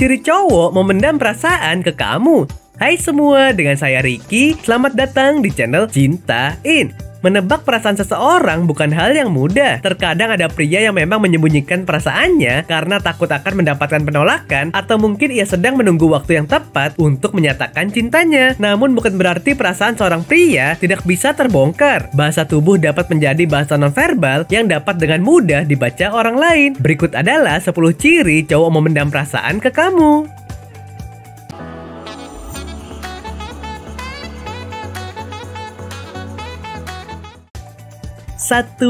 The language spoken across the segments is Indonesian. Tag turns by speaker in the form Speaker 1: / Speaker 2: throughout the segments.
Speaker 1: ciri cowok memendam perasaan ke kamu. Hai semua, dengan saya Ricky. Selamat datang di channel Cintain. Menebak perasaan seseorang bukan hal yang mudah. Terkadang ada pria yang memang menyembunyikan perasaannya karena takut akan mendapatkan penolakan, atau mungkin ia sedang menunggu waktu yang tepat untuk menyatakan cintanya. Namun bukan berarti perasaan seorang pria tidak bisa terbongkar. Bahasa tubuh dapat menjadi bahasa nonverbal yang dapat dengan mudah dibaca orang lain. Berikut adalah 10 ciri cowok memendam perasaan ke kamu. 1.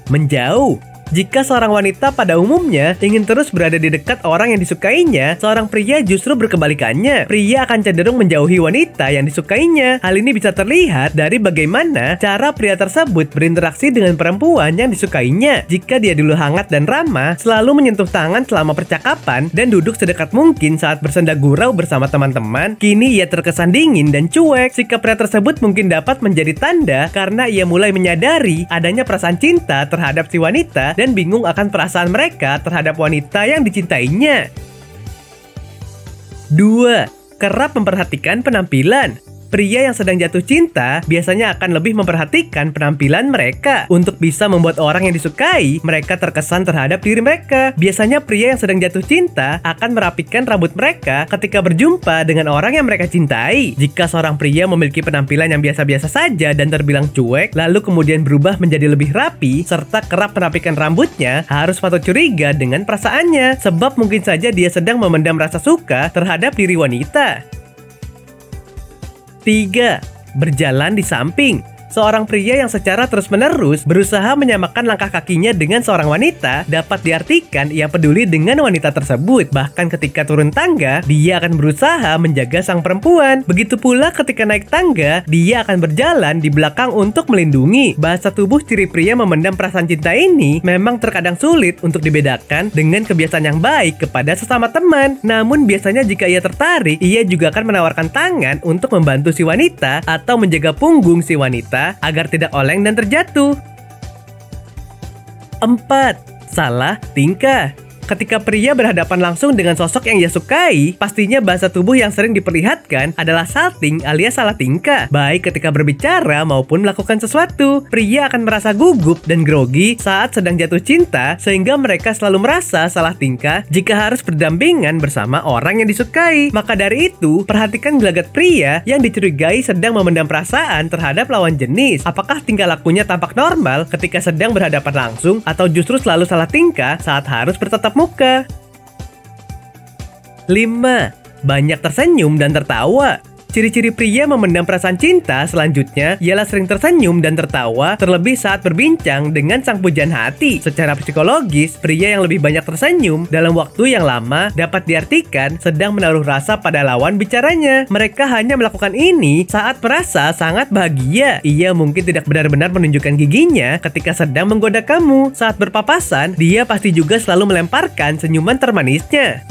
Speaker 1: Menjauh. Jika seorang wanita pada umumnya ingin terus berada di dekat orang yang disukainya, seorang pria justru berkebalikannya. Pria akan cenderung menjauhi wanita yang disukainya. Hal ini bisa terlihat dari bagaimana cara pria tersebut berinteraksi dengan perempuan yang disukainya. Jika dia dulu hangat dan ramah, selalu menyentuh tangan selama percakapan, dan duduk sedekat mungkin saat bersenda gurau bersama teman-teman, kini ia terkesan dingin dan cuek. Sikap pria tersebut mungkin dapat menjadi tanda karena ia mulai menyadari adanya perasaan cinta terhadap si wanita dan bingung akan perasaan mereka terhadap wanita yang dicintainya. 2. Kerap memperhatikan penampilan. Pria yang sedang jatuh cinta biasanya akan lebih memperhatikan penampilan mereka. Untuk bisa membuat orang yang disukai mereka terkesan terhadap diri mereka. Biasanya pria yang sedang jatuh cinta akan merapikan rambut mereka ketika berjumpa dengan orang yang mereka cintai. Jika seorang pria memiliki penampilan yang biasa-biasa saja dan terbilang cuek, lalu kemudian berubah menjadi lebih rapi serta kerap merapikan rambutnya, harus patut curiga dengan perasaannya, sebab mungkin saja dia sedang memendam rasa suka terhadap diri wanita. 3. Berjalan di samping. Seorang pria yang secara terus-menerus berusaha menyamakan langkah kakinya dengan seorang wanita dapat diartikan ia peduli dengan wanita tersebut. Bahkan ketika turun tangga, dia akan berusaha menjaga sang perempuan. Begitu pula ketika naik tangga, dia akan berjalan di belakang untuk melindungi. Bahasa tubuh ciri pria memendam perasaan cinta ini memang terkadang sulit untuk dibedakan dengan kebiasaan yang baik kepada sesama teman. Namun biasanya jika ia tertarik, ia juga akan menawarkan tangan untuk membantu si wanita atau menjaga punggung si wanita agar tidak oleng dan terjatuh. 4. Salah tingkah. Ketika pria berhadapan langsung dengan sosok yang ia sukai, pastinya bahasa tubuh yang sering diperlihatkan adalah salting alias salah tingkah. Baik ketika berbicara maupun melakukan sesuatu, pria akan merasa gugup dan grogi saat sedang jatuh cinta, sehingga mereka selalu merasa salah tingkah jika harus berdampingan bersama orang yang disukai. Maka dari itu, perhatikan gelagat pria yang dicurigai sedang memendam perasaan terhadap lawan jenis. Apakah tingkah lakunya tampak normal ketika sedang berhadapan langsung, atau justru selalu salah tingkah saat harus bertatap muka. 5. Banyak tersenyum dan tertawa. Ciri-ciri pria memendam perasaan cinta selanjutnya ialah sering tersenyum dan tertawa, terlebih saat berbincang dengan sang pujaan hati. Secara psikologis, pria yang lebih banyak tersenyum dalam waktu yang lama dapat diartikan sedang menaruh rasa pada lawan bicaranya. Mereka hanya melakukan ini saat merasa sangat bahagia. Ia mungkin tidak benar-benar menunjukkan giginya ketika sedang menggoda kamu. Saat berpapasan, dia pasti juga selalu melemparkan senyuman termanisnya.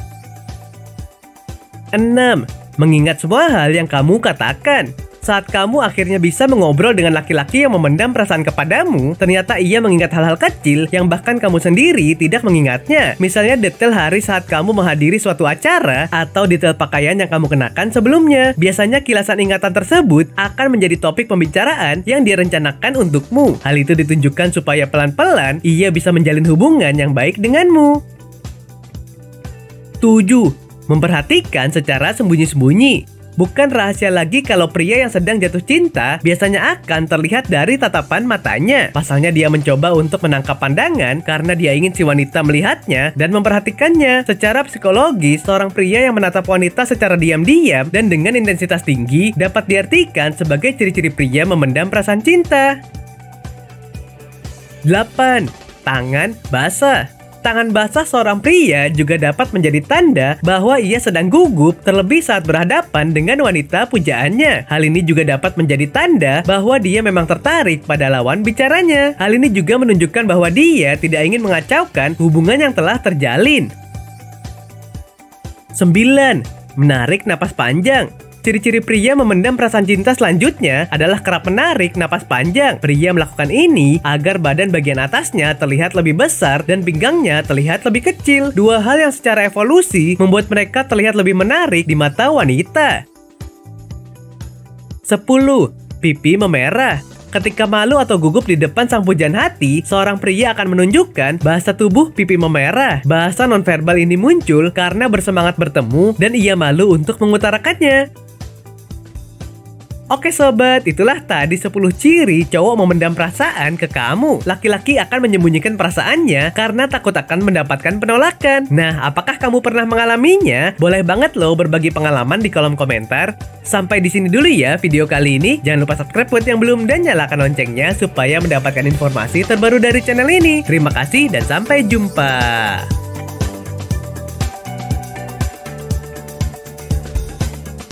Speaker 1: 6. Mengingat semua hal yang kamu katakan. Saat kamu akhirnya bisa mengobrol dengan laki-laki yang memendam perasaan kepadamu, ternyata ia mengingat hal-hal kecil yang bahkan kamu sendiri tidak mengingatnya. Misalnya detail hari saat kamu menghadiri suatu acara, atau detail pakaian yang kamu kenakan sebelumnya. Biasanya kilasan ingatan tersebut akan menjadi topik pembicaraan yang direncanakan untukmu. Hal itu ditunjukkan supaya pelan-pelan ia bisa menjalin hubungan yang baik denganmu. 7. Memperhatikan secara sembunyi-sembunyi. Bukan rahasia lagi kalau pria yang sedang jatuh cinta biasanya akan terlihat dari tatapan matanya. Pasalnya dia mencoba untuk menangkap pandangan karena dia ingin si wanita melihatnya dan memperhatikannya. Secara psikologis, seorang pria yang menatap wanita secara diam-diam dan dengan intensitas tinggi dapat diartikan sebagai ciri-ciri pria memendam perasaan cinta. 8. Tangan basah. Tangan basah seorang pria juga dapat menjadi tanda bahwa ia sedang gugup, terlebih saat berhadapan dengan wanita pujaannya. Hal ini juga dapat menjadi tanda bahwa dia memang tertarik pada lawan bicaranya. Hal ini juga menunjukkan bahwa dia tidak ingin mengacaukan hubungan yang telah terjalin. 9. Menarik napas panjang. Ciri-ciri pria memendam perasaan cinta selanjutnya adalah kerap menarik napas panjang. Pria melakukan ini agar badan bagian atasnya terlihat lebih besar dan pinggangnya terlihat lebih kecil. Dua hal yang secara evolusi membuat mereka terlihat lebih menarik di mata wanita. 10. Pipi memerah. Ketika malu atau gugup di depan sang pujaan hati, seorang pria akan menunjukkan bahasa tubuh pipi memerah. Bahasa nonverbal ini muncul karena bersemangat bertemu dan ia malu untuk mengutarakannya. Oke sobat, itulah tadi 10 ciri cowok memendam perasaan ke kamu. Laki-laki akan menyembunyikan perasaannya karena takut akan mendapatkan penolakan. Nah, apakah kamu pernah mengalaminya? Boleh banget loh berbagi pengalaman di kolom komentar. Sampai di sini dulu ya video kali ini. Jangan lupa subscribe buat yang belum dan nyalakan loncengnya supaya mendapatkan informasi terbaru dari channel ini. Terima kasih dan sampai jumpa.